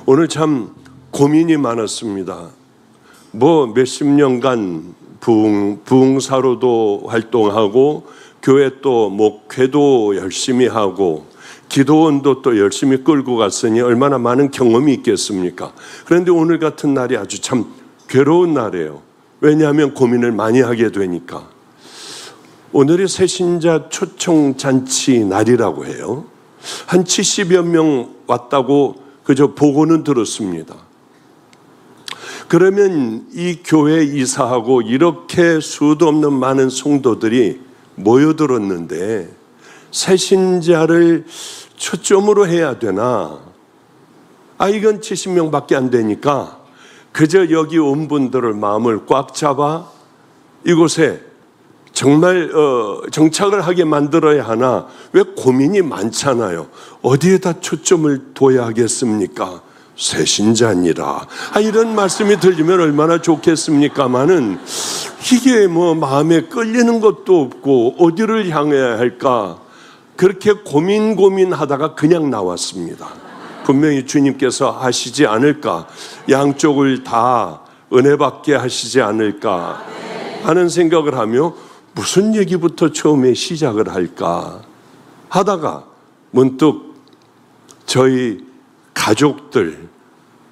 오늘 참 고민이 많았습니다. 몇십 년간 부흥사로도 활동하고 교회 또 목회도 열심히 하고 기도원도 또 열심히 끌고 갔으니 얼마나 많은 경험이 있겠습니까? 그런데 오늘 같은 날이 아주 참 괴로운 날이에요. 왜냐하면 고민을 많이 하게 되니까. 오늘이 새신자 초청잔치 날이라고 해요. 한 70여 명 왔다고 그저 보고는 들었습니다. 그러면 이 교회 이사하고 이렇게 수도 없는 많은 성도들이 모여들었는데 새신자를 초점으로 해야 되나? 이건 70명밖에 안 되니까 그저 여기 온 분들을 마음을 꽉 잡아 이곳에 정말 정착을 하게 만들어야 하나? 왜 고민이 많잖아요. 어디에다 초점을 둬야 하겠습니까? 새신자니라. 이런 말씀이 들리면 얼마나 좋겠습니까마는 이게 마음에 끌리는 것도 없고 어디를 향해야 할까? 그렇게 고민하다가 그냥 나왔습니다. 분명히 주님께서 하시지 않을까? 양쪽을 다 은혜 받게 하시지 않을까 하는 생각을 하며 무슨 얘기부터 처음에 시작을 할까 하다가 문득 저희 가족들,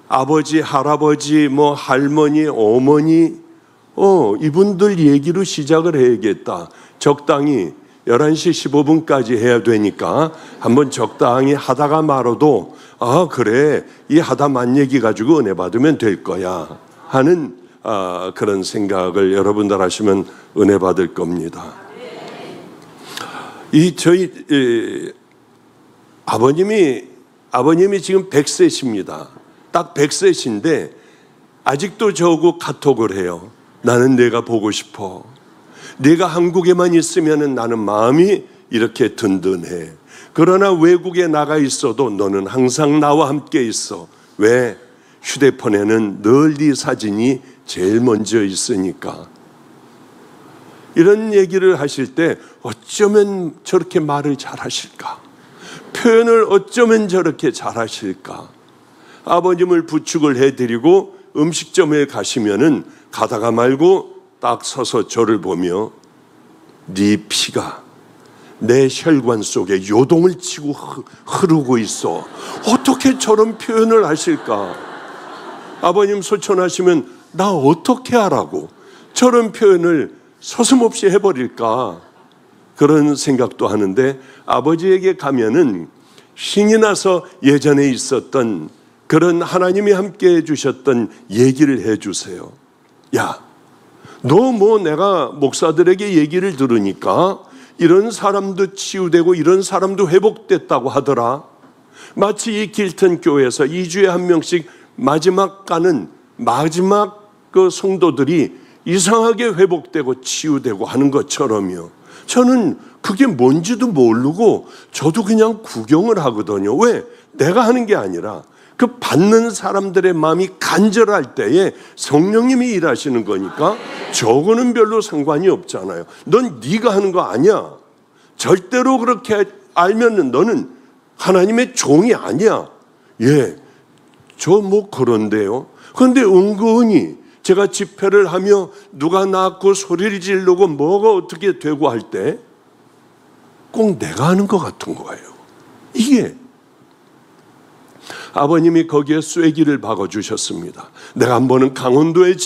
아버지, 할아버지, 할머니, 어머니, 이분들 얘기로 시작을 해야겠다. 적당히 11시 15분까지 해야 되니까 한번 적당히 하다가 말아도 그래, 이 하다 만 얘기 가지고 은혜 받으면 될 거야 하는 그런 생각을 여러분들 하시면 은혜 받을 겁니다. 저희 아버님이 지금 100세십니다. 딱 100세신데 아직도 저하고 카톡을 해요. 나는 내가 보고 싶어. 네가 한국에만 있으면 나는 마음이 이렇게 든든해. 그러나 외국에 나가 있어도 너는 항상 나와 함께 있어. 왜? 휴대폰에는 늘 네 사진이 제일 먼저 있으니까. 이런 얘기를 하실 때 어쩌면 저렇게 말을 잘하실까? 표현을 어쩌면 저렇게 잘하실까? 아버님을 부축을 해드리고 음식점에 가시면은 가다가 말고 딱 서서 저를 보며 네 피가 내 혈관 속에 요동을 치고 흐르고 있어. 어떻게 저런 표현을 하실까? 아버님 소천하시면 나 어떻게 하라고 저런 표현을 서슴없이 해버릴까? 그런 생각도 하는데 아버지에게 가면은 신이 나서 예전에 있었던 그런 하나님이 함께 해주셨던 얘기를 해주세요. 야, 너 내가 목사들에게 얘기를 들으니까 이런 사람도 치유되고 이런 사람도 회복됐다고 하더라. 마치 이 길튼 교회에서 2주에 한 명씩 마지막 그 성도들이 이상하게 회복되고 치유되고 하는 것처럼요. 저는 그게 뭔지도 모르고 저도 그냥 구경을 하거든요. 왜? 내가 하는 게 아니라 그 받는 사람들의 마음이 간절할 때에 성령님이 일하시는 거니까 저거는 별로 상관이 없잖아요. 넌 네가 하는 거 아니야. 절대로 그렇게 알면은 너는 하나님의 종이 아니야. 예, 저 그런데요. 그런데 은근히 제가 집회를 하며 누가 낳고 소리를 지르고 뭐가 어떻게 되고 할 때 꼭 내가 하는 것 같은 거예요. 이게 아버님이 거기에 쐐기를 박아주셨습니다. 내가 한 번은 강원도의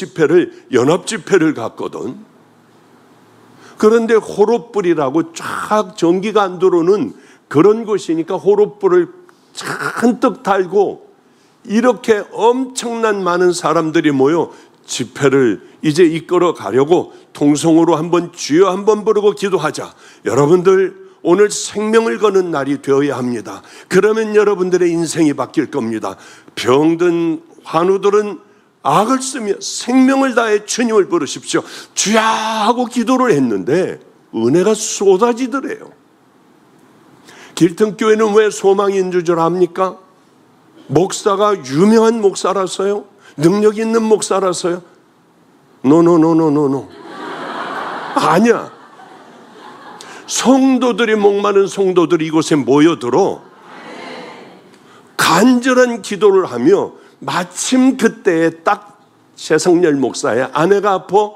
연합집회를 갔거든. 그런데 호롯불이라고 쫙 전기가 안 들어오는 그런 곳이니까 호롯불을 잔뜩 달고 이렇게 엄청난 많은 사람들이 모여 집회를 이제 이끌어 가려고 통성으로 한번 주여 한번 부르고 기도하자. 여러분들 오늘 생명을 거는 날이 되어야 합니다. 그러면 여러분들의 인생이 바뀔 겁니다. 병든 환우들은 악을 쓰며 생명을 다해 주님을 부르십시오. 주야 하고 기도를 했는데 은혜가 쏟아지더래요. 길튼교회는 왜 소망인 줄 압니까? 목사가 유명한 목사라서요? 능력 있는 목사라서요? 노. 아니야. 성도들이 목마른 성도들이 이곳에 모여들어 간절한 기도를 하며 마침 그때에 딱 최성렬 목사의 아내가 아파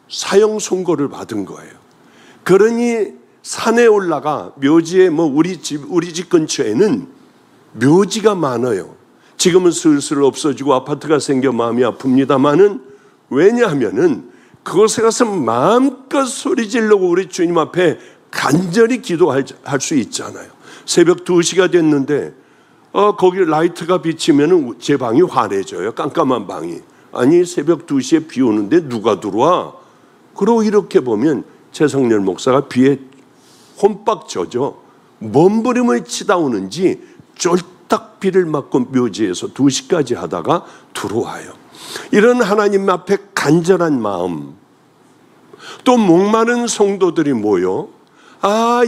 사형 선고를 받은 거예요. 그러니 산에 올라가 묘지에 우리 집 근처에는 묘지가 많아요. 지금은 슬슬 없어지고 아파트가 생겨 마음이 아픕니다만은, 왜냐하면은 그곳에 가서 마음껏 소리 지르고 우리 주님 앞에 간절히 기도할 수 있잖아요. 새벽 2시가 됐는데 거기 라이트가 비치면 제 방이 환해져요. 깜깜한 방이. 아니 새벽 2시에 비 오는데 누가 들어와? 그러고 이렇게 보면 최성렬 목사가 비에 홈박 젖어 몸부림을 치다 오는지 쫄딱 비를 맞고 묘지에서 2시까지 하다가 들어와요. 이런 하나님 앞에 간절한 마음, 또 목마른 성도들이 모여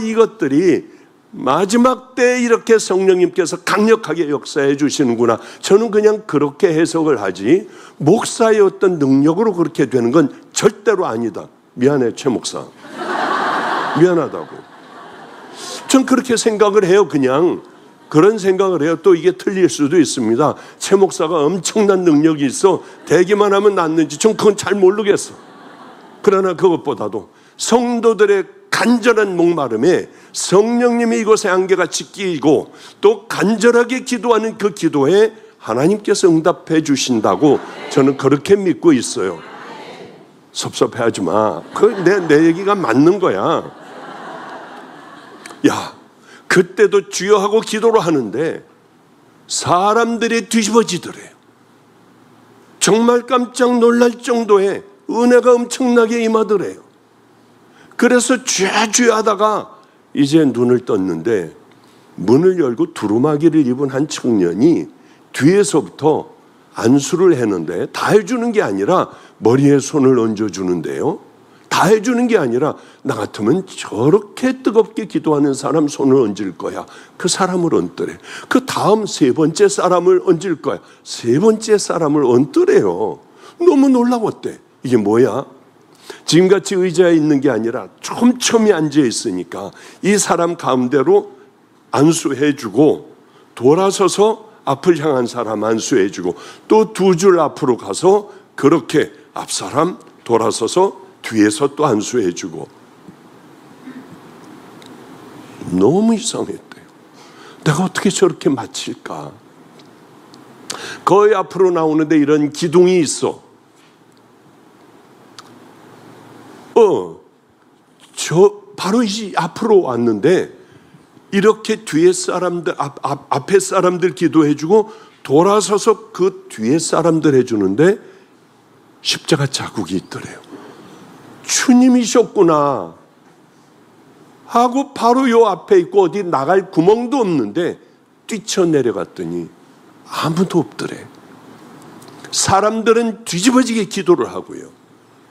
이것들이 마지막 때 이렇게 성령님께서 강력하게 역사해 주시는구나. 저는 그냥 그렇게 해석을 하지 목사의 어떤 능력으로 그렇게 되는 건 절대로 아니다. 미안해 최 목사, 미안하다고. 전 그렇게 생각을 해요. 그냥 그런 생각을 해요. 또 이게 틀릴 수도 있습니다. 최 목사가 엄청난 능력이 있어 되기만 하면 낫는지 전 그건 잘 모르겠어. 그러나 그것보다도 성도들의 간절한 목마름에 성령님이 이곳에 안개같이 끼이고 또 간절하게 기도하는 그 기도에 하나님께서 응답해 주신다고 저는 그렇게 믿고 있어요. 섭섭해하지 마. 내 얘기가 맞는 거야. 야, 그때도 주여 하고 기도를 하는데 사람들이 뒤집어지더래요. 정말 깜짝 놀랄 정도의 은혜가 엄청나게 임하더래요. 그래서 주여 하다가 이제 눈을 떴는데 문을 열고 두루마기를 입은 한 청년이 뒤에서부터 안수를 했는데, 다 해주는 게 아니라 머리에 손을 얹어주는데요, 다 해주는 게 아니라 나 같으면 저렇게 뜨겁게 기도하는 사람 손을 얹을 거야. 그 사람을 얹더래. 그 다음 3번째 사람을 얹을 거야. 3번째 사람을 얹더래요. 너무 놀라웠대. 이게 뭐야? 지금같이 의자에 있는 게 아니라 촘촘히 앉아 있으니까 이 사람 가운데로 안수해주고 돌아서서 앞을 향한 사람 안수해주고 또 2줄 앞으로 가서 그렇게 앞사람 돌아서서 뒤에서 또 안수해주고. 너무 이상했대요. 내가 어떻게 저렇게 마칠까? 거의 앞으로 나오는데 이런 기둥이 있어. 바로 이 앞으로 왔는데 이렇게 뒤에 사람들, 앞에 사람들 기도해주고 돌아서서 그 뒤에 사람들 해주는데 십자가 자국이 있더래요. 주님이셨구나 하고 바로 요 앞에 있고 어디 나갈 구멍도 없는데 뛰쳐내려갔더니 아무도 없더래. 사람들은 뒤집어지게 기도를 하고요.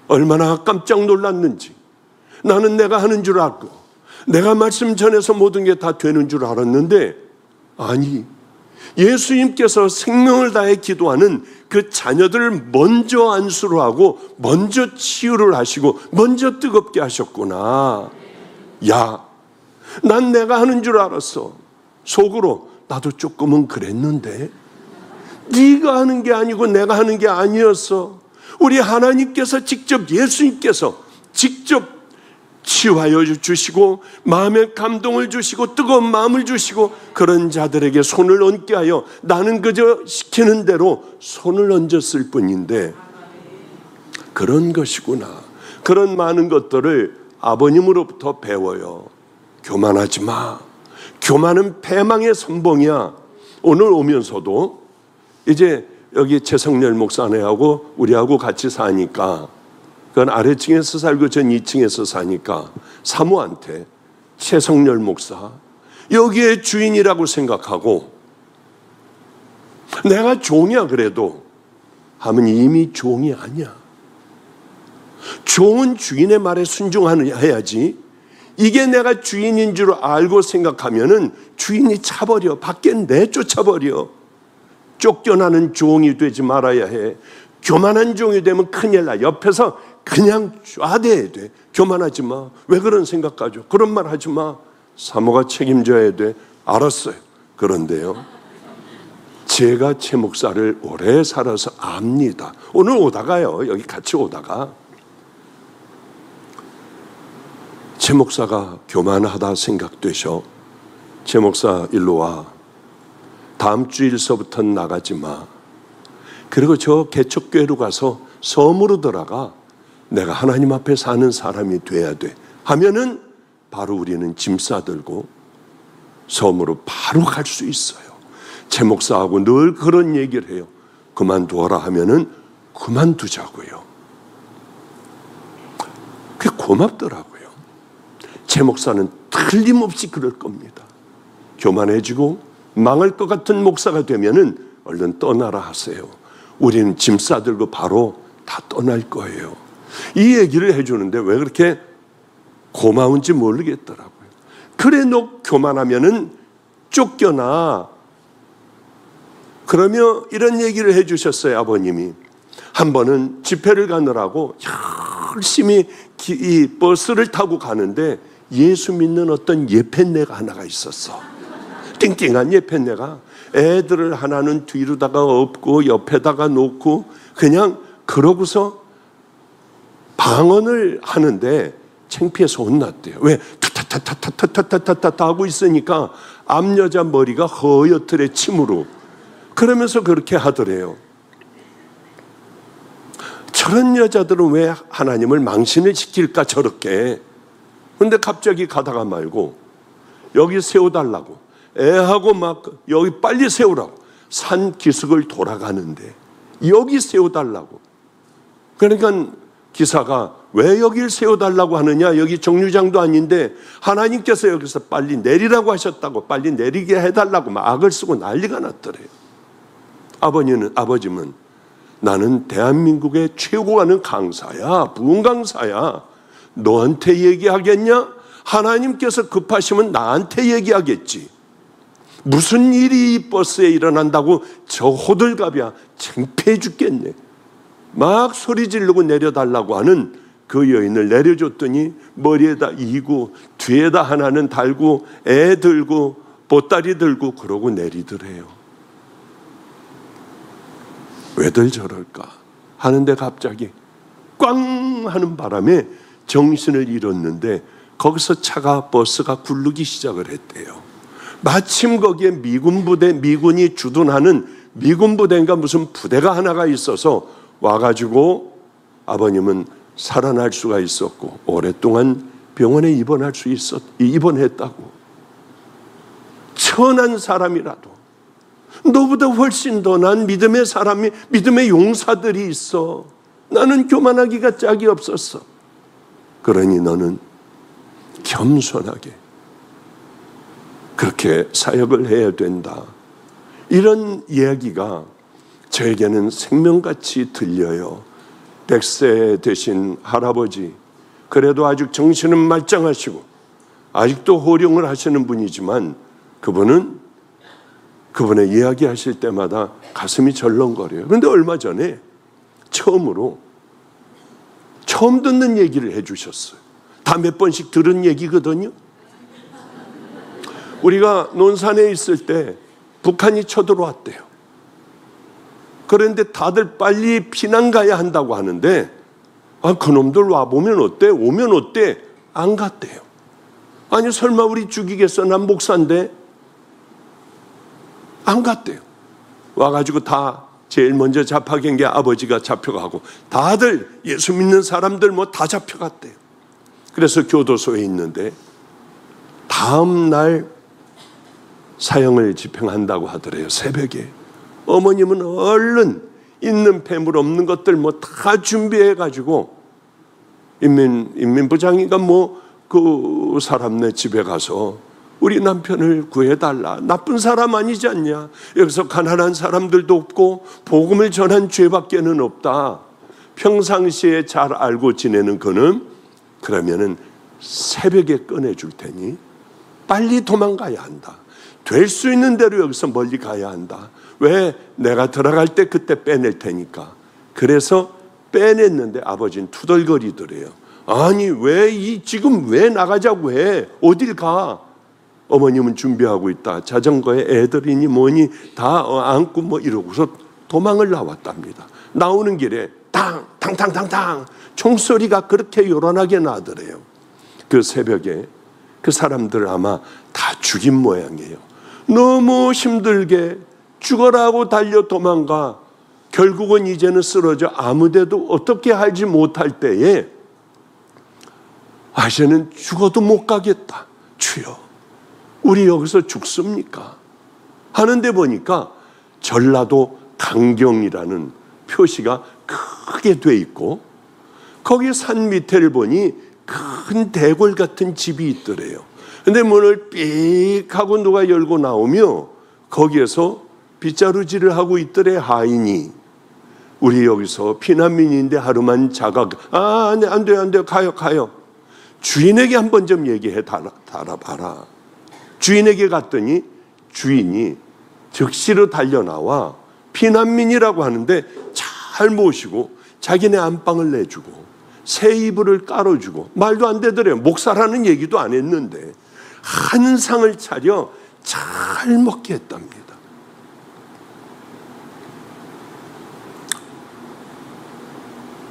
얼마나 깜짝 놀랐는지. 나는 내가 하는 줄 알고 내가 말씀 전해서 모든 게 다 되는 줄 알았는데, 아니, 예수님께서 생명을 다해 기도하는 그 자녀들을 먼저 안수를 하고 먼저 치유를 하시고 먼저 뜨겁게 하셨구나. 야, 난 내가 하는 줄 알았어. 속으로 나도 조금은 그랬는데 네가 하는 게 아니고 내가 하는 게 아니었어. 우리 하나님께서 직접, 예수님께서 직접 치유하여 주시고 마음에 감동을 주시고 뜨거운 마음을 주시고 그런 자들에게 손을 얹게 하여 나는 그저 시키는 대로 손을 얹었을 뿐인데 그런 것이구나. 그런 많은 것들을 아버님으로부터 배워요. 교만하지 마. 교만은 패망의 선봉이야. 오늘 오면서도 이제 여기 최성렬 목사네하고 우리하고 같이 사니까, 그건 아래층에서 살고 전 2층에서 사니까 사모한테 최성렬 목사 여기에 주인이라고 생각하고 내가 종이야 그래도 하면 이미 종이 아니야. 종은 주인의 말에 순종해야지. 이게 내가 주인인 줄 알고 생각하면은 주인이 차버려. 밖에 내쫓아버려. 쫓겨나는 종이 되지 말아야 해. 교만한 종이 되면 큰일 나. 옆에서 그냥 쏴대야 돼. 교만하지 마. 왜 그런 생각 가져? 그런 말 하지 마. 사모가 책임져야 돼. 알았어요. 그런데요, 제가 최 목사를 오래 살아서 압니다. 오늘 오다가요, 여기 같이 오다가 최 목사가 교만하다 생각되셔. 최 목사 일로 와. 다음 주일서부터는 나가지 마. 그리고 저 개척교회로 가서 섬으로 들어가. 내가 하나님 앞에 사는 사람이 돼야 돼 하면은 바로 우리는 짐 싸들고 섬으로 바로 갈 수 있어요. 최 목사하고 늘 그런 얘기를 해요. 그만두어라 하면은 그만두자고요. 그게 고맙더라고요. 최 목사는 틀림없이 그럴 겁니다. 교만해지고 망할 것 같은 목사가 되면은 얼른 떠나라 하세요. 우리는 짐 싸들고 바로 다 떠날 거예요. 이 얘기를 해주는데 왜 그렇게 고마운지 모르겠더라고요. 그래 너 교만하면은 쫓겨나. 그러며 이런 얘기를 해주셨어요. 아버님이 한 번은 집회를 가느라고 열심히 이 버스를 타고 가는데 예수 믿는 어떤 예편네가 하나가 있었어. 띵띵한 예편네가 애들을 하나는 뒤로다가 엎고 옆에다가 놓고 그냥 그러고서 방언을 하는데 창피해서 혼났대요. 왜? 타타타타타타타타타 하고 있으니까 앞여자 머리가 허옇더래 침으로. 그러면서 그렇게 하더래요. 저런 여자들은 왜 하나님을 망신을 시킬까 저렇게. 근데 갑자기 가다가 말고 여기 세워달라고 애하고 막 여기 빨리 세우라고 산 기슭을 돌아가는데 여기 세워달라고. 그러니까 기사가 왜 여기를 세워달라고 하느냐, 여기 정류장도 아닌데 하나님께서 여기서 빨리 내리라고 하셨다고 빨리 내리게 해달라고 막 악을 쓰고 난리가 났더래요. 아버지는 나는 대한민국의 최고 하는 강사야, 부흥 강사야. 너한테 얘기하겠냐? 하나님께서 급하시면 나한테 얘기하겠지. 무슨 일이 이 버스에 일어난다고 저 호들갑이야. 창피해 죽겠네. 막 소리 지르고 내려달라고 하는 그 여인을 내려줬더니 머리에다 이고 뒤에다 하나는 달고 애 들고 보따리 들고 그러고 내리더래요. 왜들 저럴까 하는데 갑자기 꽝 하는 바람에 정신을 잃었는데 거기서 버스가 굴르기 시작을 했대요. 마침 거기에 미군이 주둔하는 미군 부대인가 무슨 부대가 하나가 있어서 와가지고 아버님은 살아날 수가 있었고 오랫동안 병원에 입원했다고. 천한 사람이라도 너보다 훨씬 더 난 믿음의 용사들이 있어. 나는 교만하기가 짝이 없었어. 그러니 너는 겸손하게 그렇게 사역을 해야 된다. 이런 이야기가 저에게는 생명같이 들려요. 100세 되신 할아버지, 그래도 아직 정신은 말짱하시고 아직도 호령을 하시는 분이지만 그분의 이야기하실 때마다 가슴이 절렁거려요. 그런데 얼마 전에 처음 듣는 얘기를 해주셨어요. 다 몇 번씩 들은 얘기거든요. 우리가 논산에 있을 때 북한이 쳐들어왔대요. 그런데 다들 빨리 피난 가야 한다고 하는데 그놈들 와보면 어때? 오면 어때? 안 갔대요. 아니 설마 우리 죽이겠어? 난 목사인데. 안 갔대요. 와가지고 다 제일 먼저 잡혀간 게 아버지가 잡혀가고 다들 예수 믿는 사람들 다 잡혀갔대요. 그래서 교도소에 있는데 다음 날 사형을 집행한다고 하더래요. 새벽에. 어머님은 얼른 있는 폐물 없는 것들 다 준비해가지고 인민부장인가 그 사람네 집에 가서 우리 남편을 구해달라. 나쁜 사람 아니지 않냐. 여기서 가난한 사람들도 없고 복음을 전한 죄밖에는 없다. 평상시에 잘 알고 지내는 그는 그러면은 새벽에 꺼내줄 테니 빨리 도망가야 한다. 될 수 있는 대로 여기서 멀리 가야 한다. 왜? 내가 들어갈 때 그때 빼낼 테니까. 그래서 빼냈는데 아버지는 투덜거리더래요. 아니 지금 왜 나가자고 해? 어딜 가? 어머님은 준비하고 있다. 자전거에 애들이니 뭐니 다 안고 뭐 이러고서 도망을 나왔답니다. 나오는 길에 탕탕탕탕탕 총소리가 그렇게 요란하게 나더래요. 그 새벽에 그 사람들 아마 다 죽인 모양이에요. 너무 힘들게 죽어라고 달려 도망가 결국은 이제는 쓰러져 아무데도 어떻게 알지 못할 때에 이제는 죽어도 못 가겠다. 주여, 우리 여기서 죽습니까? 하는데 보니까 전라도 강경이라는 표시가 크게 돼 있고 거기 산 밑에를 보니 큰 대궐 같은 집이 있더래요. 근데 문을 삑 하고 누가 열고 나오며 거기에서 빗자루질을 하고 있더래. 하인이 우리 여기서 피난민인데 하루만 자가 안 돼요 가요. 주인에게 한번 좀 얘기해 달아봐라. 주인에게 갔더니 주인이 즉시로 달려나와 피난민이라고 하는데 잘 모시고 자기네 안방을 내주고 새 이불을 깔아주고 말도 안 되더래요. 목사라는 얘기도 안 했는데 한상을 차려 잘 먹게 했답니다.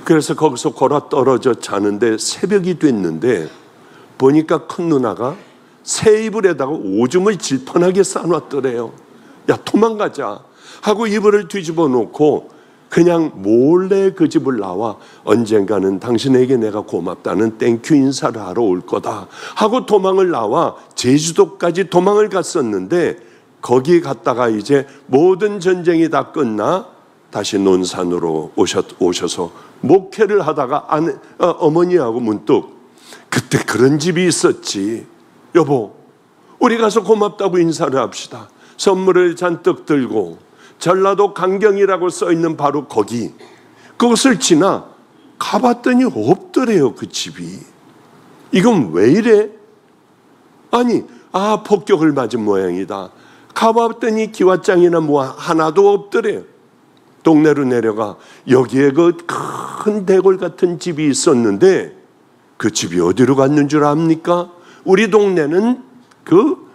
그래서 거기서 골아 떨어져 자는데 새벽이 됐는데 보니까 큰 누나가 새 이불에다가 오줌을 질펀하게 싸놨더래요. 야, 도망가자 하고 이불을 뒤집어 놓고 그냥 몰래 그 집을 나와 언젠가는 당신에게 내가 고맙다는 땡큐 인사를 하러 올 거다 하고 도망을 나와 제주도까지 도망을 갔었는데 거기 갔다가 이제 모든 전쟁이 다 끝나 다시 논산으로 오셔서 목회를 하다가 어머니하고 문득 그때 그런 집이 있었지. 여보, 우리 가서 고맙다고 인사를 합시다. 선물을 잔뜩 들고 전라도 강경이라고 써있는 바로 거기 그것을 지나 가봤더니 없더래요. 그 집이. 이건 왜 이래? 아니 폭격을 맞은 모양이다. 가봤더니 기와장이나 뭐 하나도 없더래요. 동네로 내려가 여기에 그 큰 대궐 같은 집이 있었는데 그 집이 어디로 갔는 줄 압니까? 우리 동네는 그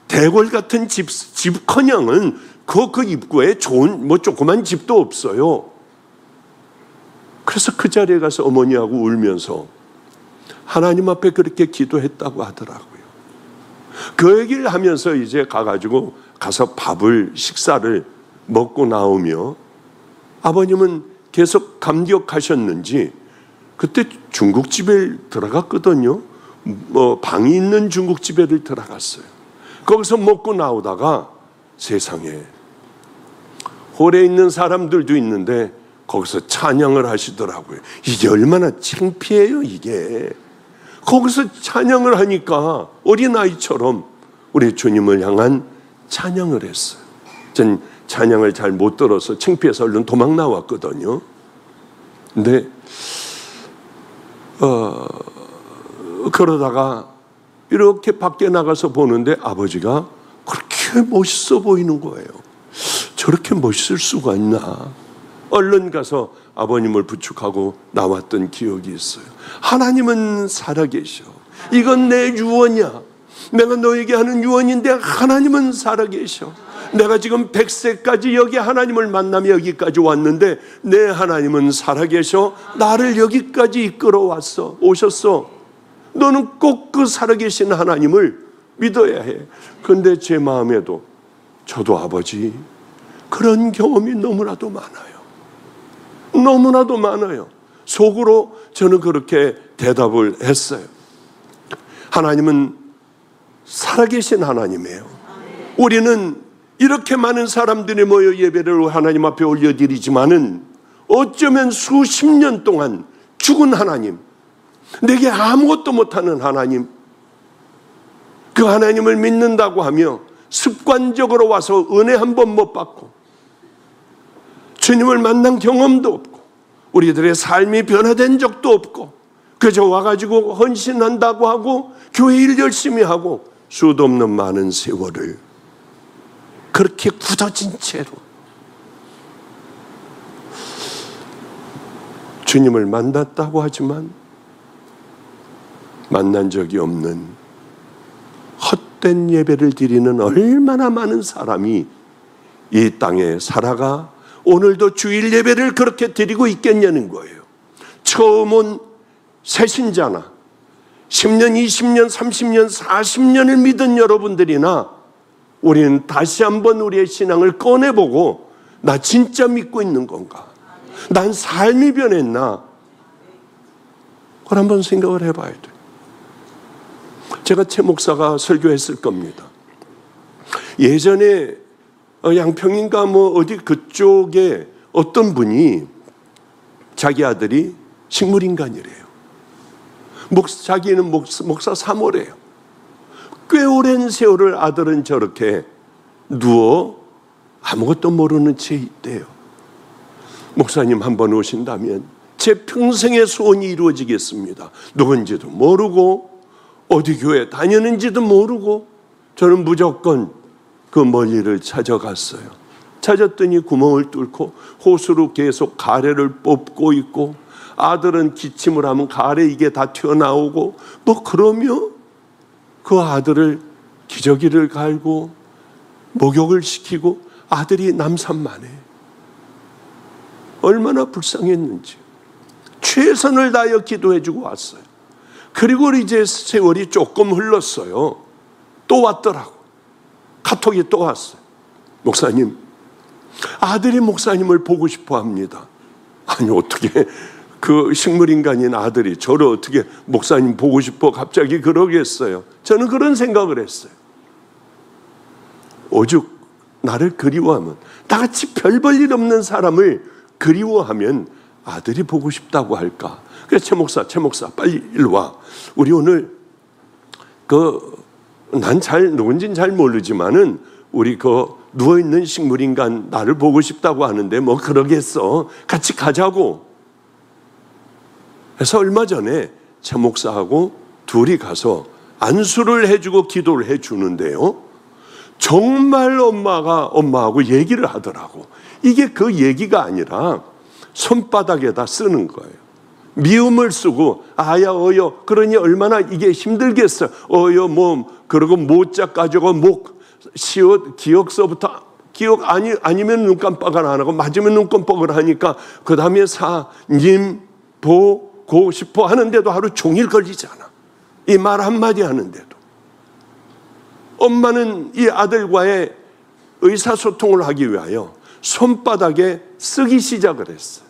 대궐 같은 집커녕은 그 입구에 좋은 뭐 조그만 집도 없어요. 그래서 그 자리에 가서 어머니하고 울면서 하나님 앞에 그렇게 기도했다고 하더라고요. 그 얘기를 하면서 이제 가서 식사를 먹고 나오며 아버님은 계속 감격하셨는지 그때 중국집에 들어갔거든요. 방이 있는 중국집에를 들어갔어요. 거기서 먹고 나오다가 세상에 홀에 있는 사람들도 있는데 거기서 찬양을 하시더라고요. 이게 얼마나 창피해요. 이게 거기서 찬양을 하니까 어린아이처럼 우리 주님을 향한 찬양을 했어요. 전 찬양을 잘 못 들어서 창피해서 얼른 도망 나왔거든요. 근데 그러다가 이렇게 밖에 나가서 보는데 아버지가 그렇게 멋있어 보이는 거예요. 저렇게 멋있을 수가 있나. 얼른 가서 아버님을 부축하고 나왔던 기억이 있어요. 하나님은 살아계셔. 이건 내 유언이야. 내가 너에게 하는 유언인데 하나님은 살아계셔. 내가 지금 100세까지 여기 하나님을 만나며 여기까지 왔는데 내 하나님은 살아계셔. 나를 여기까지 이끌어 오셨어. 너는 꼭 그 살아계신 하나님을 믿어야 해. 그런데 제 마음에도 저도 아버지 그런 경험이 너무나도 많아요. 속으로 저는 그렇게 대답을 했어요. 하나님은 살아계신 하나님이에요. 우리는 이렇게 많은 사람들이 모여 예배를 하나님 앞에 올려드리지만은 어쩌면 수십 년 동안 죽은 하나님, 내게 아무것도 못하는 하나님, 그 하나님을 믿는다고 하며 습관적으로 와서 은혜 한 번 못 받고 주님을 만난 경험도 없고 우리들의 삶이 변화된 적도 없고 그저 와가지고 헌신한다고 하고 교회 일 열심히 하고 수도 없는 많은 세월을 그렇게 굳어진 채로 주님을 만났다고 하지만 만난 적이 없는 헛된 예배를 드리는 얼마나 많은 사람이 이 땅에 살아가 오늘도 주일 예배를 그렇게 드리고 있겠냐는 거예요. 처음 온 새신자나 10년, 20년, 30년, 40년을 믿은 여러분들이나 우리는 다시 한번 우리의 신앙을 꺼내보고 나 진짜 믿고 있는 건가? 난 삶이 변했나? 그걸 한번 생각을 해봐야 돼. 제가 최 목사가 설교했을 겁니다. 예전에 양평인가 어디 그쪽에 어떤 분이 자기 아들이 식물인간이래요. 자기는 목사 3호래요. 꽤 오랜 세월을 아들은 저렇게 누워 아무것도 모르는 채 있대요. 목사님 한번 오신다면 제 평생의 소원이 이루어지겠습니다. 누군지도 모르고 어디 교회 다니는지도 모르고 저는 무조건 그 멀리를 찾아갔어요. 찾았더니 구멍을 뚫고 호수로 계속 가래를 뽑고 있고 아들은 기침을 하면 가래 이게 다 튀어나오고 그러며 그 아들을 기저귀를 갈고 목욕을 시키고 아들이 남산만해. 얼마나 불쌍했는지. 최선을 다하여 기도해주고 왔어요. 그리고 이제 세월이 조금 흘렀어요. 또 왔더라고. 카톡이 또 왔어요. 목사님, 아들이 목사님을 보고 싶어 합니다. 아니 어떻게 그 식물인간인 아들이 저를 어떻게 목사님 보고 싶어 갑자기 그러겠어요. 저는 그런 생각을 했어요. 오죽 나를 그리워하면, 나같이 별 볼 일 없는 사람을 그리워하면 아들이 보고 싶다고 할까. 그래서 최 목사 빨리 일로 와. 우리 오늘 난 누군지는 잘 모르지만은 우리 누워있는 식물인간 나를 보고 싶다고 하는데 그러겠어. 같이 가자고. 그래서 얼마 전에 최 목사하고 둘이 가서 안수를 해주고 기도를 해주는데요. 정말 엄마하고 얘기를 하더라고. 이게 그 얘기가 아니라 손바닥에다 쓰는 거예요. 미음을 쓰고 아야 어여 그러니 얼마나 이게 힘들겠어. 어여 그러고 모자 가지고 시옷 기억서부터 기억 아니면 눈 깜빡을 안 하고 맞으면 눈 깜빡을 하니까 그 다음에 님 보고 싶어 하는데도 하루 종일 걸리잖아. 이 말 한마디 하는데도. 엄마는 이 아들과의 의사소통을 하기 위하여 손바닥에 쓰기 시작을 했어요.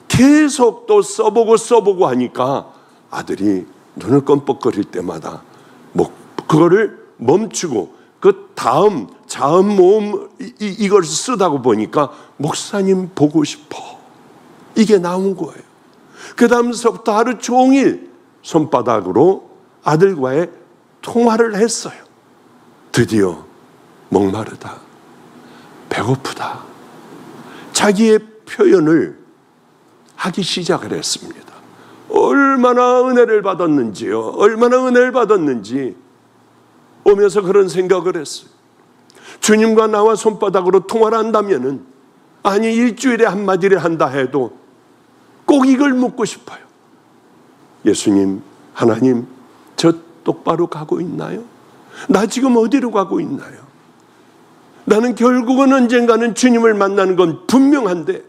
계속 또 써보고 하니까 아들이 눈을 껌뻑거릴 때마다 그거를 멈추고 그 다음 자음 모음 이걸 쓰다고 보니까 목사님 보고 싶어. 이게 나온 거예요. 그 다음서부터 하루 종일 손바닥으로 아들과의 통화를 했어요. 드디어 목마르다, 배고프다, 자기의 표현을 하기 시작을 했습니다. 얼마나 은혜를 받았는지요. 얼마나 은혜를 받았는지 오면서 그런 생각을 했어요. 주님과 나와 손바닥으로 통화를 한다면은, 아니 일주일에 한마디를 한다 해도 꼭 이걸 묻고 싶어요. 예수님, 하나님, 저 똑바로 가고 있나요? 나 지금 어디로 가고 있나요? 나는 결국은 언젠가는 주님을 만나는 건 분명한데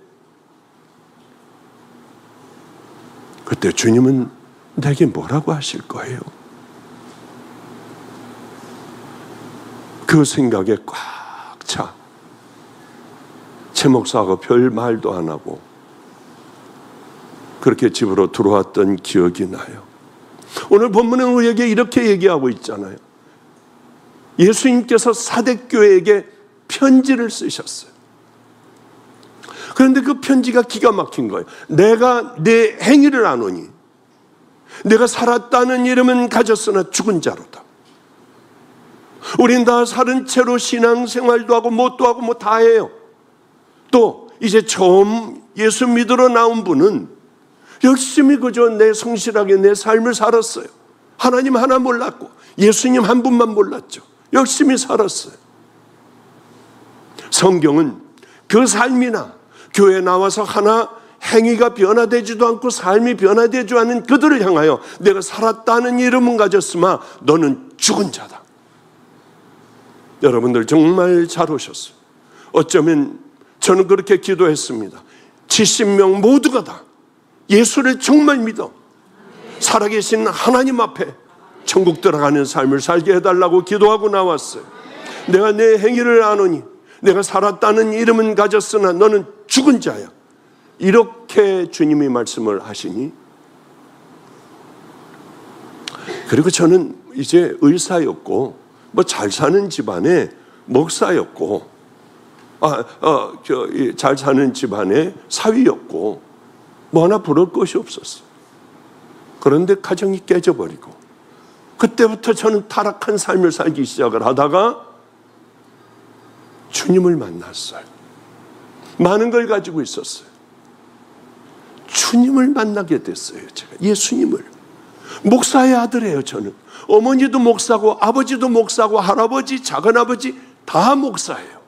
그때 주님은 내게 뭐라고 하실 거예요? 그 생각에 꽉 차. 최 목사하고 별 말도 안 하고 그렇게 집으로 들어왔던 기억이 나요. 오늘 본문은 우리에게 이렇게 얘기하고 있잖아요. 예수님께서 사대교회에게 편지를 쓰셨어요. 그런데 그 편지가 기가 막힌 거예요. 내가 내 행위를 아노니 내가 살았다는 이름은 가졌으나 죽은 자로다. 우린 다 살은 채로 신앙생활도 하고 뭣도 하고 다 해요. 또 이제 처음 예수 믿으러 나온 분은 열심히 그저 내 성실하게 내 삶을 살았어요. 하나님 하나 몰랐고 예수님 한 분만 몰랐죠. 열심히 살았어요. 성경은 그 삶이나 교회 나와서 하나 행위가 변화되지도 않고 삶이 변화되지 않은 그들을 향하여 내가 살았다는 이름은 가졌으나 너는 죽은 자다. 여러분들 정말 잘 오셨어요. 어쩌면 저는 그렇게 기도했습니다. 70명 모두가 다 예수를 정말 믿어 살아계신 하나님 앞에 천국 들어가는 삶을 살게 해달라고 기도하고 나왔어요. 내가 내 행위를 아노니 내가 살았다는 이름은 가졌으나 너는 죽은 자야. 이렇게 주님이 말씀을 하시니, 그리고 저는 이제 의사였고 뭐 잘 사는 집안의 목사였고 잘 사는 집안의 사위였고 뭐 하나 부러울 것이 없었어요. 그런데 가정이 깨져버리고 그때부터 저는 타락한 삶을 살기 시작을 하다가 주님을 만났어요. 많은 걸 가지고 있었어요. 주님을 만나게 됐어요. 제가 예수님을. 목사의 아들이에요. 저는 어머니도 목사고 아버지도 목사고 할아버지 작은아버지 다 목사예요.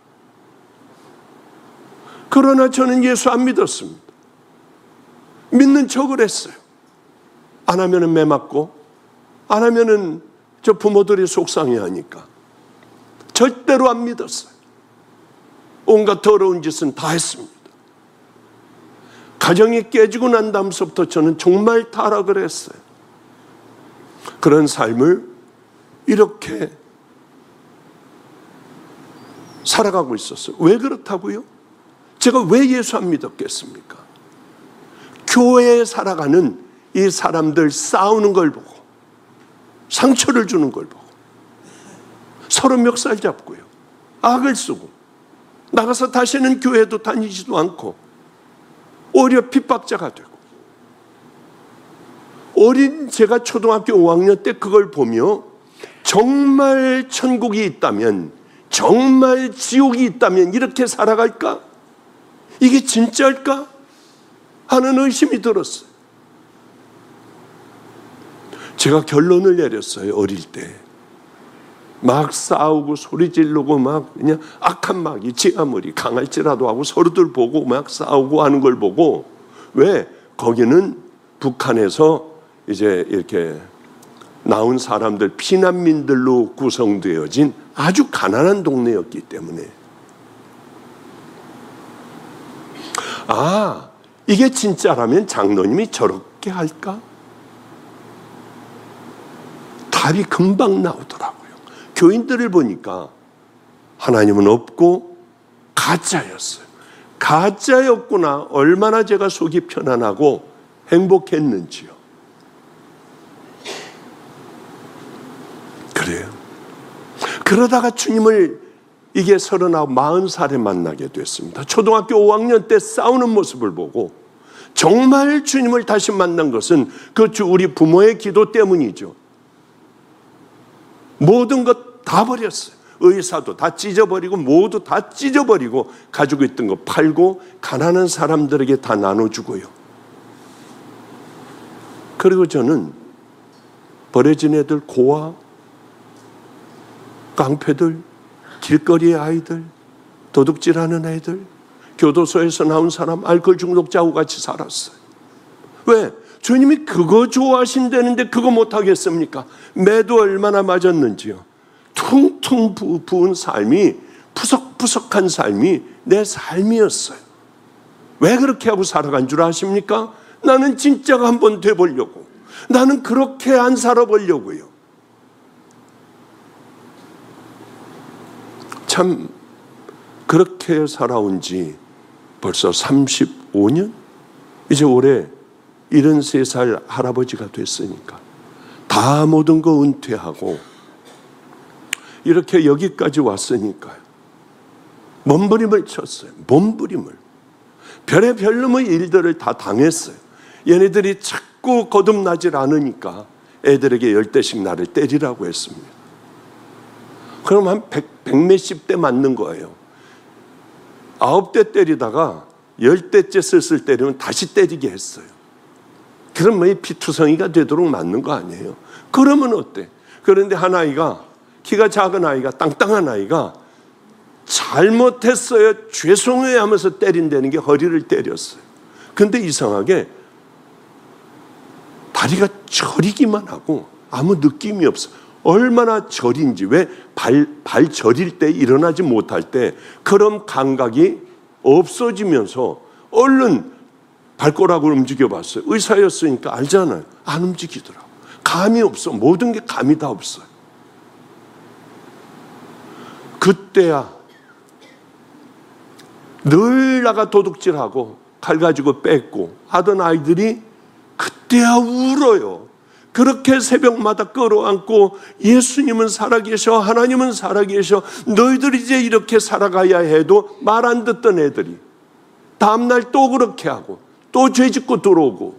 그러나 저는 예수 안 믿었습니다. 믿는 척을 했어요. 안 하면은 매 맞고 안 하면은 저 부모들이 속상해하니까 절대로 안 믿었어요. 온갖 더러운 짓은 다 했습니다. 가정이 깨지고 난 다음서부터 저는 정말 타락을 했어요. 그런 삶을 이렇게 살아가고 있었어요. 왜 그렇다고요? 제가 왜 예수 안 믿었겠습니까? 교회에 살아가는 이 사람들 싸우는 걸 보고 상처를 주는 걸 보고 서로 멱살 잡고요. 악을 쓰고 나가서 다시는 교회도 다니지도 않고 오히려 핍박자가 되고, 어린 제가 초등학교 5학년 때 그걸 보며 정말 천국이 있다면, 정말 지옥이 있다면 이렇게 살아갈까? 이게 진짜일까? 하는 의심이 들었어요. 제가 결론을 내렸어요. 어릴 때 막 싸우고 소리 지르고 막 그냥 악한 마귀 지 아무리 강할지라도 하고 서로들 보고 막 싸우고 하는 걸 보고, 왜? 거기는 북한에서 이제 이렇게 나온 사람들 피난민들로 구성되어진 아주 가난한 동네였기 때문에, 아, 이게 진짜라면 장로님이 저렇게 할까? 답이 금방 나오더라고요. 교인들을 보니까 하나님은 없고 가짜였어요. 가짜였구나. 얼마나 제가 속이 편안하고 행복했는지요. 그래요. 그러다가 주님을 이게 39, 40살에 만나게 됐습니다. 초등학교 5학년 때 싸우는 모습을 보고 정말 주님을 다시 만난 것은 그 우리 부모의 기도 때문이죠. 모든 것 다 버렸어요. 의사도 다 찢어버리고 모두 다 찢어버리고 가지고 있던 거 팔고 가난한 사람들에게 다 나눠주고요. 그리고 저는 버려진 애들, 고아, 깡패들, 길거리의 아이들, 도둑질하는 애들, 교도소에서 나온 사람, 알코올 중독자하고 같이 살았어요. 왜? 주님이 그거 좋아하신다는데 그거 못하겠습니까? 매도 얼마나 맞았는지요. 퉁퉁 부은 삶이, 푸석푸석한 삶이 내 삶이었어요. 왜 그렇게 하고 살아간 줄 아십니까? 나는 진짜가 한번 돼보려고. 나는 그렇게 안 살아보려고요. 참 그렇게 살아온 지 벌써 35년? 이제 올해 73살 할아버지가 됐으니까 다 모든 거 은퇴하고 이렇게 여기까지 왔으니까요. 몸부림을 쳤어요. 몸부림을. 별의별 놈의 일들을 다 당했어요. 얘네들이 자꾸 거듭나질 않으니까 애들에게 10대씩 나를 때리라고 했습니다. 그럼 한 100몇십 대 맞는 거예요. 9대 때리다가 10대째 슬슬 때리면 다시 때리게 했어요. 그럼 뭐 피투성이가 되도록 맞는 거 아니에요? 그러면 어때? 그런데 한 아이가, 키가 작은 아이가, 땅땅한 아이가 잘못했어요, 죄송해요 하면서 때린다는 게 허리를 때렸어요. 근데 이상하게 다리가 저리기만 하고 아무 느낌이 없어. 얼마나 저린지. 왜 발 저릴 때, 일어나지 못할 때 그런 감각이 없어지면서 얼른 발가락을 움직여 봤어요. 의사였으니까 알잖아요. 안 움직이더라고. 감이 없어. 모든 게 감이 다 없어요. 그때야 늘 나가 도둑질하고 칼 가지고 뺏고 하던 아이들이 그때야 울어요. 그렇게 새벽마다 끌어안고 예수님은 살아계셔, 하나님은 살아계셔, 너희들이 이제 이렇게 살아가야 해도 말 안 듣던 애들이 다음날 또 그렇게 하고 또 죄 짓고 들어오고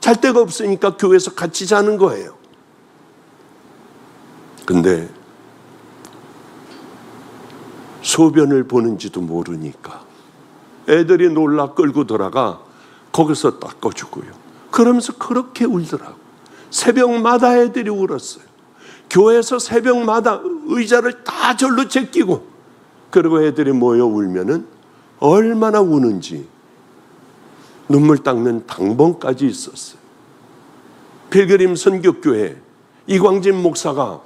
잘 데가 없으니까 교회에서 같이 자는 거예요. 근데 소변을 보는지도 모르니까 애들이 놀라 끌고 들어가 거기서 닦아주고요. 그러면서 그렇게 울더라고. 새벽마다 애들이 울었어요. 교회에서 새벽마다 의자를 다 절로 제끼고, 그리고 애들이 모여 울면은 얼마나 우는지 눈물 닦는 당번까지 있었어요. 필그림 선교교회 이광진 목사가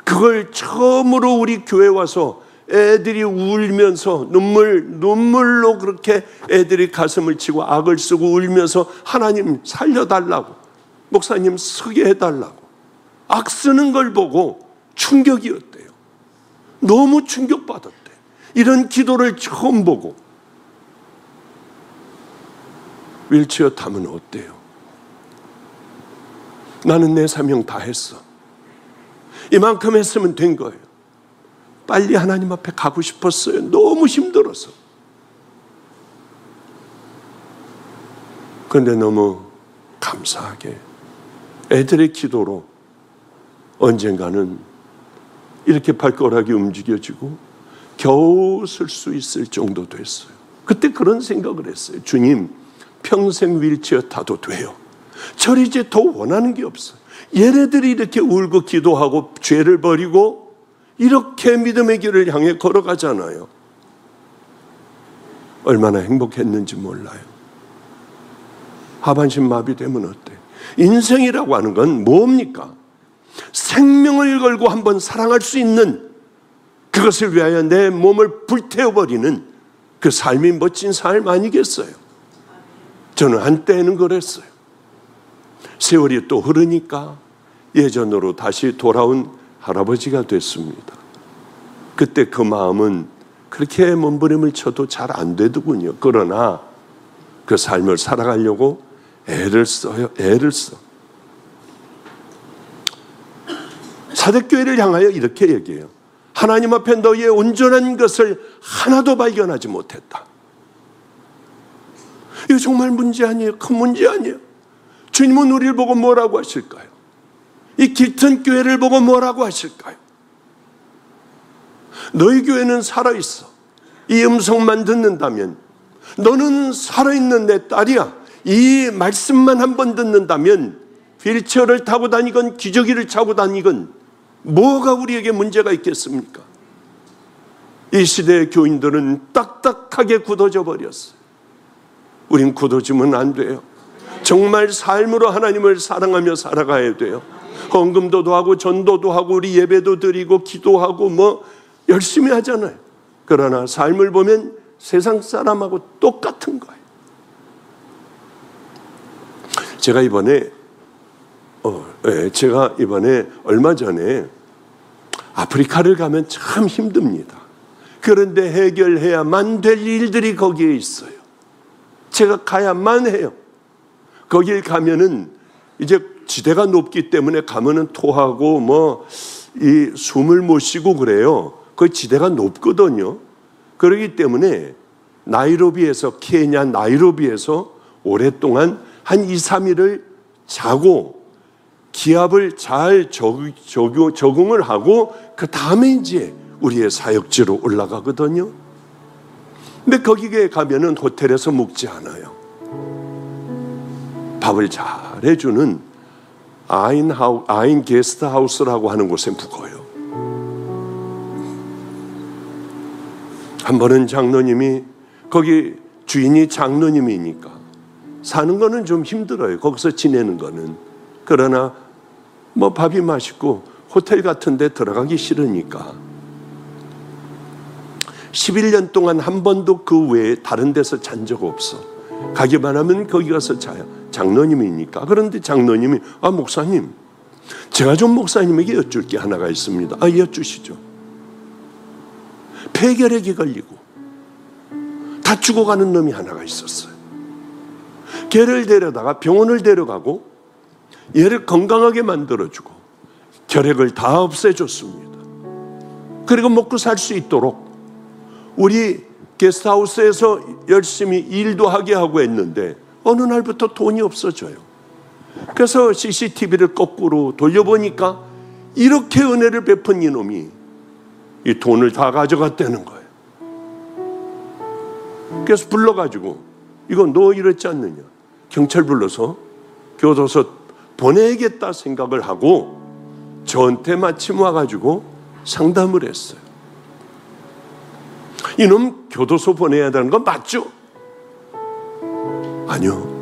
그걸 처음으로 우리 교회 와서 애들이 울면서 눈물로 그렇게 애들이 가슴을 치고 악을 쓰고 울면서 하나님 살려달라고, 목사님 서게 해달라고 악 쓰는 걸 보고 충격이었대요. 너무 충격받았대. 이런 기도를 처음 보고. 휠체어 타면 어때요? 나는 내 사명 다 했어. 이만큼 했으면 된 거예요. 빨리 하나님 앞에 가고 싶었어요. 너무 힘들어서. 그런데 너무 감사하게 애들의 기도로 언젠가는 이렇게 발가락이 움직여지고 겨우 쓸 수 있을 정도 됐어요. 그때 그런 생각을 했어요. 주님, 평생 휠체어 타도 돼요. 저 이제 더 원하는 게 없어요. 얘네들이 이렇게 울고 기도하고 죄를 버리고 이렇게 믿음의 길을 향해 걸어가잖아요. 얼마나 행복했는지 몰라요. 하반신 마비되면 어때? 인생이라고 하는 건 뭡니까? 생명을 걸고 한번 사랑할 수 있는, 그것을 위하여 내 몸을 불태워버리는 그 삶이 멋진 삶 아니겠어요? 저는 한때는 그랬어요. 세월이 또 흐르니까 예전으로 다시 돌아온 할아버지가 됐습니다. 그때 그 마음은 그렇게 몸부림을 쳐도 잘 안 되더군요. 그러나 그 삶을 살아가려고 애를 써요. 애를 써. 사대교회를 향하여 이렇게 얘기해요. 하나님 앞에 너희의 온전한 것을 하나도 발견하지 못했다. 이거 정말 문제 아니에요? 큰 문제 아니에요? 주님은 우리를 보고 뭐라고 하실까요? 이 길튼 교회를 보고 뭐라고 하실까요? 너희 교회는 살아있어. 이 음성만 듣는다면, 너는 살아있는 내 딸이야. 이 말씀만 한번 듣는다면 휠체어를 타고 다니건 기저귀를 차고 다니건 뭐가 우리에게 문제가 있겠습니까? 이 시대의 교인들은 딱딱하게 굳어져 버렸어요. 우린 굳어지면 안 돼요. 정말 삶으로 하나님을 사랑하며 살아가야 돼요. 헌금도도 하고 전도도 하고 우리 예배도 드리고 기도하고 뭐 열심히 하잖아요. 그러나 삶을 보면 세상 사람하고 똑같은 거예요. 제가 이번에 얼마 전에 아프리카를 가면 참 힘듭니다. 그런데 해결해야만 될 일들이 거기에 있어요. 제가 가야만 해요. 거길 가면은 이제 지대가 높기 때문에 가면은 토하고 이 숨을 못 쉬고 그래요. 그 지대가 높거든요. 그렇기 때문에 케냐 나이로비에서 오랫동안 한 2, 3일을 자고 기압을 잘 적응을 하고 그 다음에 이제 우리의 사역지로 올라가거든요. 근데 거기에 가면은 호텔에서 묵지 않아요. 밥을 잘 해주는 아인 게스트하우스라고 하는 곳에 묵어요. 한 번은 장로님이, 거기 주인이 장로님이니까 사는 거는 좀 힘들어요. 거기서 지내는 거는. 그러나 밥이 맛있고 호텔 같은 데 들어가기 싫으니까 11년 동안 한 번도 그 외에 다른 데서 잔 적 없어. 가기만 하면 거기 가서 자요. 장로님이니까. 그런데 장로님이 목사님, 제가 좀 목사님에게 여쭐 게 하나가 있습니다. 여쭈시죠. 폐결핵이 걸리고 다 죽어가는 놈이 하나가 있었어요. 걔를 데려다가 병원을 데려가고 얘를 건강하게 만들어주고 결핵을 다 없애줬습니다. 그리고 먹고 살 수 있도록 우리 게스트하우스에서 열심히 일도 하게 하고 했는데 어느 날부터 돈이 없어져요. 그래서 CCTV를 거꾸로 돌려보니까 이렇게 은혜를 베푼 이놈이 이 돈을 다 가져갔다는 거예요. 그래서 불러가지고 이거 너 이랬지 않느냐, 경찰 불러서 교도소 보내야겠다 생각을 하고 저한테 마침 와가지고 상담을 했어요. 이놈 교도소 보내야 되는 건 맞죠? 아니요.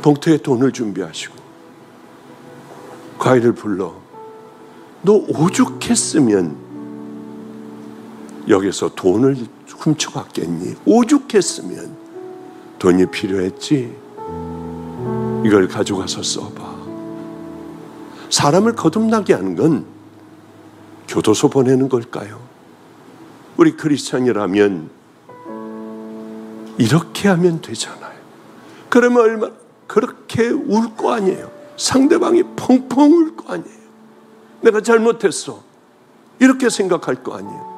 봉투에 돈을 준비하시고 과일을 불러, 너 오죽했으면 여기서 돈을 훔쳐갔겠니? 오죽했으면 돈이 필요했지. 이걸 가져가서 써봐. 사람을 거듭나게 하는 건 교도소 보내는 걸까요? 우리 크리스찬이라면 이렇게 하면 되잖아요. 그러면 얼마나 그렇게 울 거 아니에요. 상대방이 펑펑 울 거 아니에요. 내가 잘못했어, 이렇게 생각할 거 아니에요.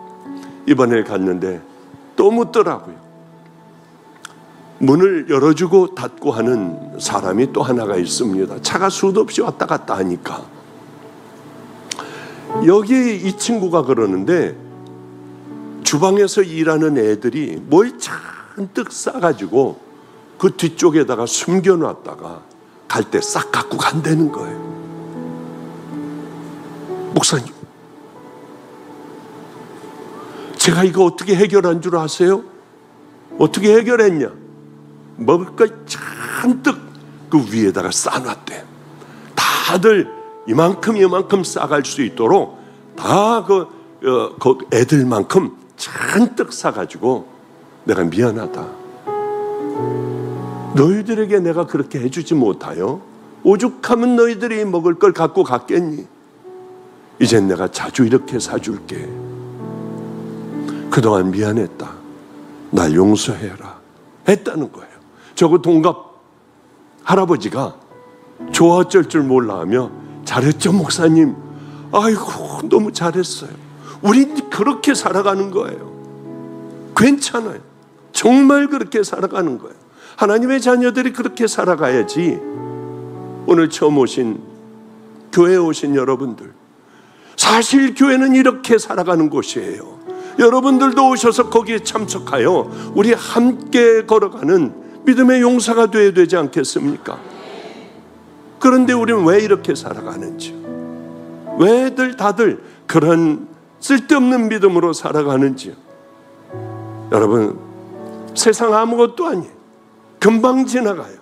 이번에 갔는데 또 묻더라고요. 문을 열어주고 닫고 하는 사람이 또 하나가 있습니다. 차가 수도 없이 왔다 갔다 하니까 여기 이 친구가 그러는데 주방에서 일하는 애들이 뭘 잔뜩 싸가지고 그 뒤쪽에다가 숨겨놨다가 갈 때 싹 갖고 간다는 거예요. 목사님, 제가 이거 어떻게 해결한 줄 아세요? 어떻게 해결했냐? 먹을 걸 잔뜩 그 위에다가 싸놨대. 다들 이만큼 싸갈 수 있도록 다 그 애들만큼 잔뜩 싸가지고 내가 미안하다. 너희들에게 내가 그렇게 해주지 못하여 오죽하면 너희들이 먹을 걸 갖고 갔겠니? 이젠 내가 자주 이렇게 사줄게. 그동안 미안했다. 날 용서해라. 했다는 거예요. 저거 동갑 할아버지가 좋아 어쩔 줄 몰라 하며 잘했죠 목사님. 아이고 너무 잘했어요. 우린 그렇게 살아가는 거예요. 괜찮아요. 정말 그렇게 살아가는 거예요. 하나님의 자녀들이 그렇게 살아가야지. 오늘 처음 오신 교회에 오신 여러분들, 사실 교회는 이렇게 살아가는 곳이에요. 여러분들도 오셔서 거기에 참석하여 우리 함께 걸어가는 믿음의 용사가 되어야 되지 않겠습니까? 그런데 우리는 왜 이렇게 살아가는지, 왜들 다들 그런 쓸데없는 믿음으로 살아가는지. 여러분, 세상 아무것도 아니에요. 금방 지나가요.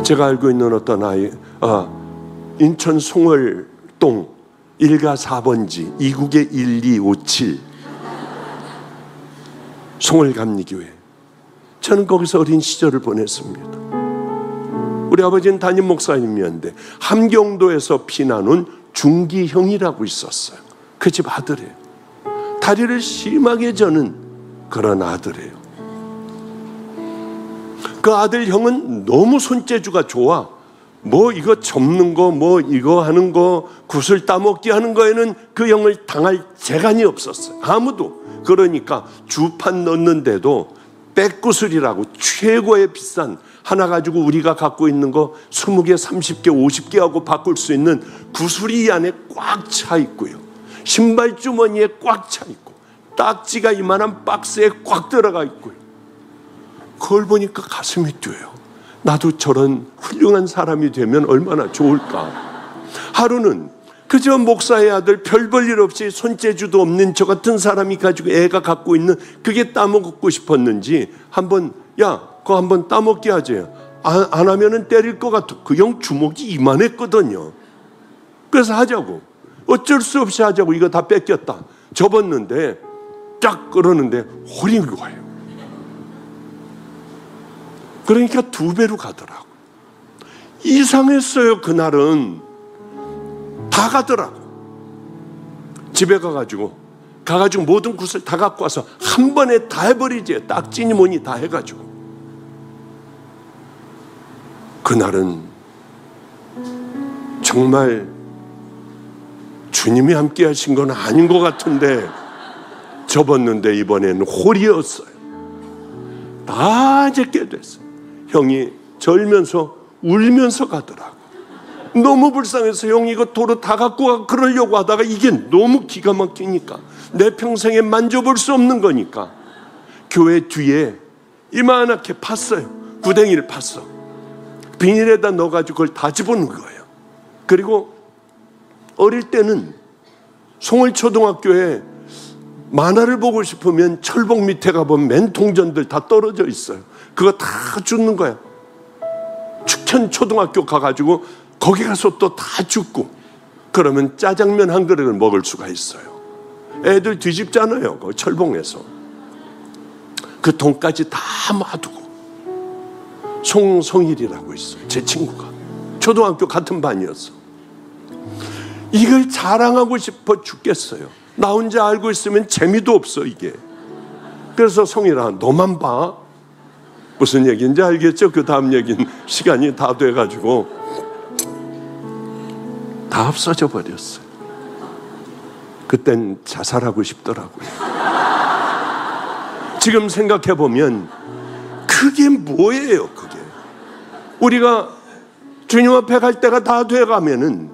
제가 알고 있는 어떤 아이, 인천 송월동 1가 4번지 2국에 1257 송월감리교회. 저는 거기서 어린 시절을 보냈습니다. 우리 아버지는 담임 목사님이었는데 함경도에서 피난 온 중기형이라고 있었어요. 그 집 아들이에요. 다리를 심하게 저는 그런 아들이에요. 그 아들 형은 너무 손재주가 좋아. 뭐 이거 접는 거, 뭐 이거 하는 거, 굿을 따먹기 하는 거에는 그 형을 당할 재간이 없었어요. 아무도. 그러니까 주판 넣는데도 백구슬이라고 최고의 비싼 하나 가지고 우리가 갖고 있는 거 20개, 30개, 50개 하고 바꿀 수 있는 구슬이 이 안에 꽉 차 있고요. 신발 주머니에 꽉 차 있고 딱지가 이만한 박스에 꽉 들어가 있고요. 그걸 보니까 가슴이 뛰어요. 나도 저런 훌륭한 사람이 되면 얼마나 좋을까. 하루는 그저 목사의 아들 별 볼 일 없이 손재주도 없는 저 같은 사람이 가지고 애가 갖고 있는 그게 따먹고 싶었는지 한번, 야 그거 한번 따먹게 하지. 안 하면은 때릴 것 같아. 그 형 주먹이 이만했거든요. 그래서 하자고. 어쩔 수 없이 하자고. 이거 다 뺏겼다. 접었는데 쫙 끌었는데 홀인 거예요. 그러니까 2배로 가더라고. 이상했어요. 그날은 다 가더라고. 집에 가가지고 모든 굿을 다 갖고 와서 한 번에 다 해버리지. 딱지니 뭐니 다 해가지고. 그날은 정말 주님이 함께 하신 건 아닌 것 같은데 접었는데 이번에는 홀이었어요. 다 제게 됐어요. 형이 절면서 울면서 가더라고. 너무 불쌍해서 형이 이거 도로 다 갖고 가 그러려고 하다가 이게 너무 기가 막히니까 내 평생에 만져볼 수 없는 거니까 교회 뒤에 이만하게 팠어요. 구덩이를 팠어. 비닐에다 넣어가지고 그걸 다 집어넣은 거예요. 그리고 어릴 때는 송월초등학교에 만화를 보고 싶으면 철봉 밑에 가보면 맨통전들 다 떨어져 있어요. 그거 다 줍는 거야. 축천초등학교 가가지고 거기 가서 또 다 줍고 그러면 짜장면 한 그릇을 먹을 수가 있어요. 애들 뒤집잖아요. 그 철봉에서 그 돈까지 다 놔두고. 송일이라고 있어요. 제 친구가 초등학교 같은 반이었어. 이걸 자랑하고 싶어 죽겠어요. 나 혼자 알고 있으면 재미도 없어 이게. 그래서 송일아 너만 봐. 무슨 얘기인지 알겠죠? 그 다음 얘기는 시간이 다 돼가지고 다 없어져 버렸어요. 그땐 자살하고 싶더라고요. 지금 생각해보면 그게 뭐예요 그게. 우리가 주님 앞에 갈 때가 다 돼가면은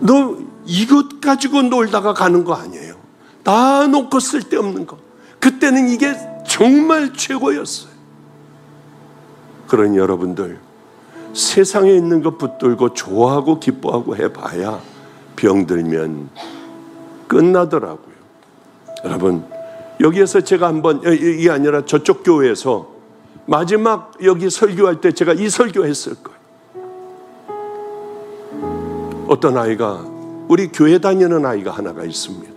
너 이것 가지고 놀다가 가는 거 아니에요. 다 놓고 쓸데없는 거. 그때는 이게 정말 최고였어요. 그러니 여러분들 세상에 있는 것 붙들고 좋아하고 기뻐하고 해봐야 병들면 끝나더라고요. 여러분 여기에서 제가 한번 이게 아니라 저쪽 교회에서 마지막 여기 설교할 때 제가 이 설교했을 거예요. 어떤 아이가 우리 교회 다니는 아이가 하나가 있습니다.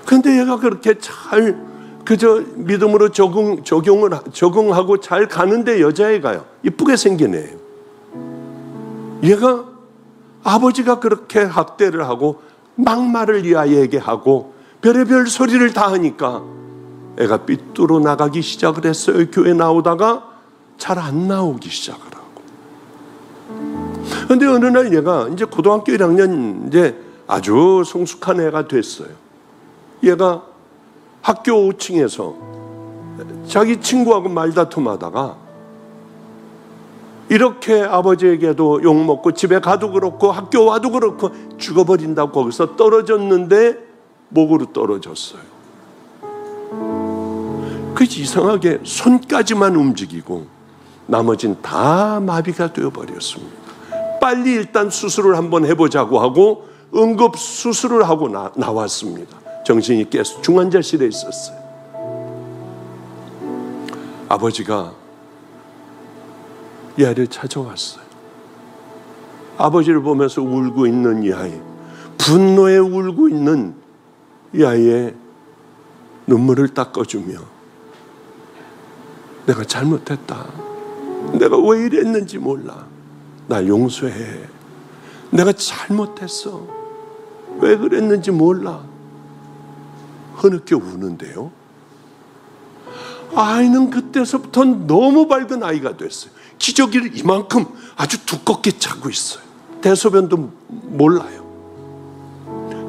근데 얘가 그렇게 잘 그저 믿음으로 적응하고 잘 가는데 여자애가요 이쁘게 생긴 애예요. 얘가 아버지가 그렇게 학대를 하고 막말을 이 아이에게 하고 별의별 소리를 다 하니까 애가 삐뚤어 나가기 시작을 했어요. 교회 나오다가 잘 안 나오기 시작을 하고. 근데 어느 날 얘가 이제 고등학교 1학년 이제 아주 성숙한 애가 됐어요. 얘가 학교 5층에서 자기 친구하고 말다툼하다가 이렇게 아버지에게도 욕먹고 집에 가도 그렇고 학교 와도 그렇고 죽어버린다고 거기서 떨어졌는데 목으로 떨어졌어요. 그 이상하게 손까지만 움직이고 나머진 다 마비가 되어버렸습니다. 빨리 일단 수술을 한번 해보자고 하고 응급수술을 하고 나왔습니다. 정신이 깨서 중환자실에 있었어요. 아버지가 이 아이를 찾아왔어요. 아버지를 보면서 울고 있는 이 아이, 분노에 울고 있는 이 아이의 눈물을 닦아주며 내가 잘못했다. 내가 왜 이랬는지 몰라. 나 용서해. 내가 잘못했어. 왜 그랬는지 몰라. 흐느껴 우는데요. 아이는 그때서부터 너무 밝은 아이가 됐어요. 기저귀를 이만큼 아주 두껍게 차고 있어요. 대소변도 몰라요.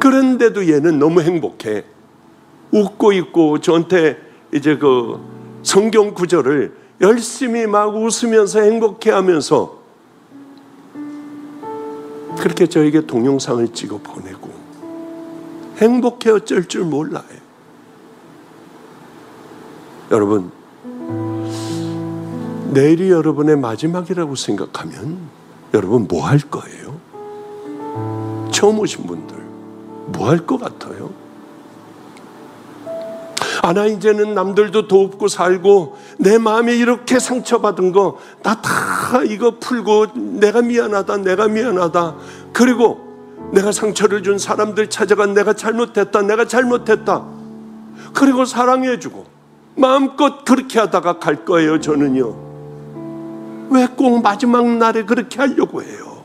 그런데도 얘는 너무 행복해. 웃고 있고 저한테 이제 그 성경 구절을 열심히 막 웃으면서 행복해하면서 그렇게 저에게 동영상을 찍어 보내고 행복해 어쩔 줄 몰라요. 여러분 내일이 여러분의 마지막이라고 생각하면 여러분 뭐 할 거예요? 처음 오신 분들 뭐 할 것 같아요? 나 이제는 남들도 돕고 살고 내 마음에 이렇게 상처받은 거 나 다 이거 풀고 내가 미안하다. 그리고 내가 상처를 준 사람들 찾아가 내가 잘못했다. 그리고 사랑해주고 마음껏 그렇게 하다가 갈 거예요. 저는요. 왜 꼭 마지막 날에 그렇게 하려고 해요?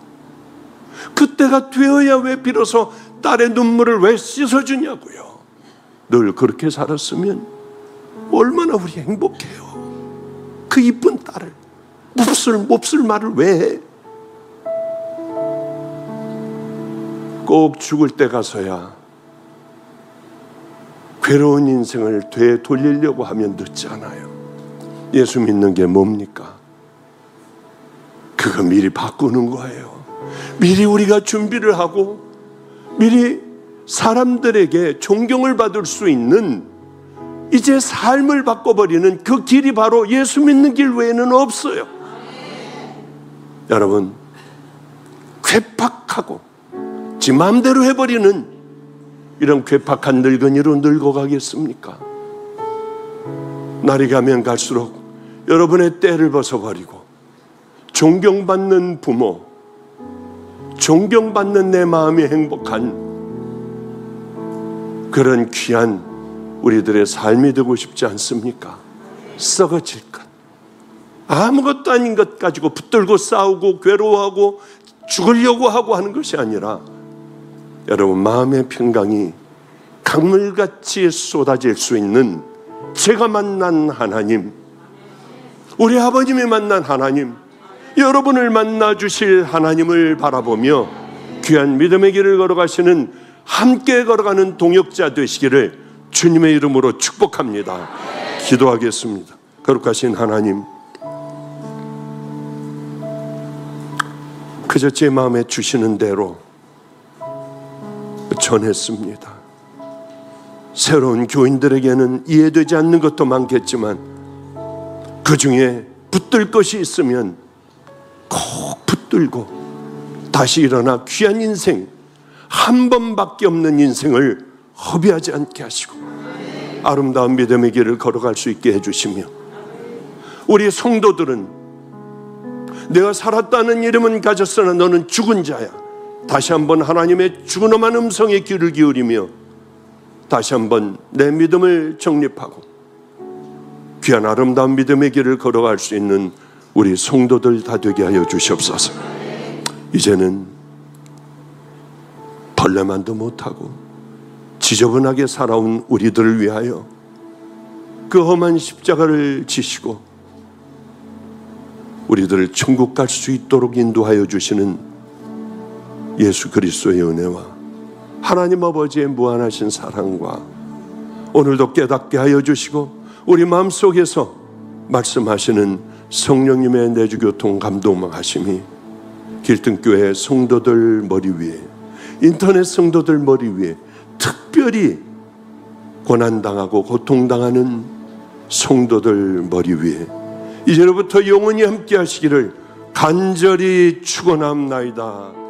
그때가 되어야 왜 비로소 딸의 눈물을 왜 씻어주냐고요. 늘 그렇게 살았으면 얼마나 우리 행복해요. 그 이쁜 딸을 몹쓸 말을 왜 해? 꼭 죽을 때 가서야 괴로운 인생을 되돌리려고 하면 늦지 않아요. 예수 믿는 게 뭡니까? 그거 미리 바꾸는 거예요. 미리 우리가 준비를 하고 미리 사람들에게 존경을 받을 수 있는 이제 삶을 바꿔버리는 그 길이 바로 예수 믿는 길 외에는 없어요. 여러분, 괴팍하고 지 마음대로 해버리는 이런 괴팍한 늙은이로 늙어가겠습니까? 날이 가면 갈수록 여러분의 때를 벗어버리고 존경받는 부모, 존경받는 내 마음이 행복한 그런 귀한 우리들의 삶이 되고 싶지 않습니까? 썩어질 것, 아무것도 아닌 것 가지고 붙들고 싸우고 괴로워하고 죽으려고 하고 하는 것이 아니라 여러분 마음의 평강이 강물같이 쏟아질 수 있는 제가 만난 하나님, 우리 아버님이 만난 하나님, 여러분을 만나 주실 하나님을 바라보며 귀한 믿음의 길을 걸어가시는, 함께 걸어가는 동역자 되시기를 주님의 이름으로 축복합니다. 기도하겠습니다. 거룩하신 하나님, 그저 제 마음에 주시는 대로 전했습니다. 새로운 교인들에게는 이해되지 않는 것도 많겠지만 그 중에 붙들 것이 있으면 꼭 붙들고 다시 일어나 귀한 인생, 한 번밖에 없는 인생을 허비하지 않게 하시고 아름다운 믿음의 길을 걸어갈 수 있게 해주시며, 우리 성도들은 내가 살았다는 이름은 가졌으나 너는 죽은 자야, 다시 한번 하나님의 준엄한 음성에 귀를 기울이며 다시 한번 내 믿음을 정립하고 귀한 아름다운 믿음의 길을 걸어갈 수 있는 우리 성도들 다 되게 하여 주시옵소서. 이제는 벌레만도 못하고 지저분하게 살아온 우리들을 위하여 그 험한 십자가를 지시고 우리들을 천국 갈 수 있도록 인도하여 주시는 예수 그리스도의 은혜와 하나님 아버지의 무한하신 사랑과 오늘도 깨닫게 하여 주시고 우리 마음속에서 말씀하시는 성령님의 내주교통 감동하심이 길등교회 성도들 머리 위에, 인터넷 성도들 머리 위에, 특별히 고난당하고 고통당하는 성도들 머리 위에 이제로부터 영원히 함께 하시기를 간절히 축원합나이다.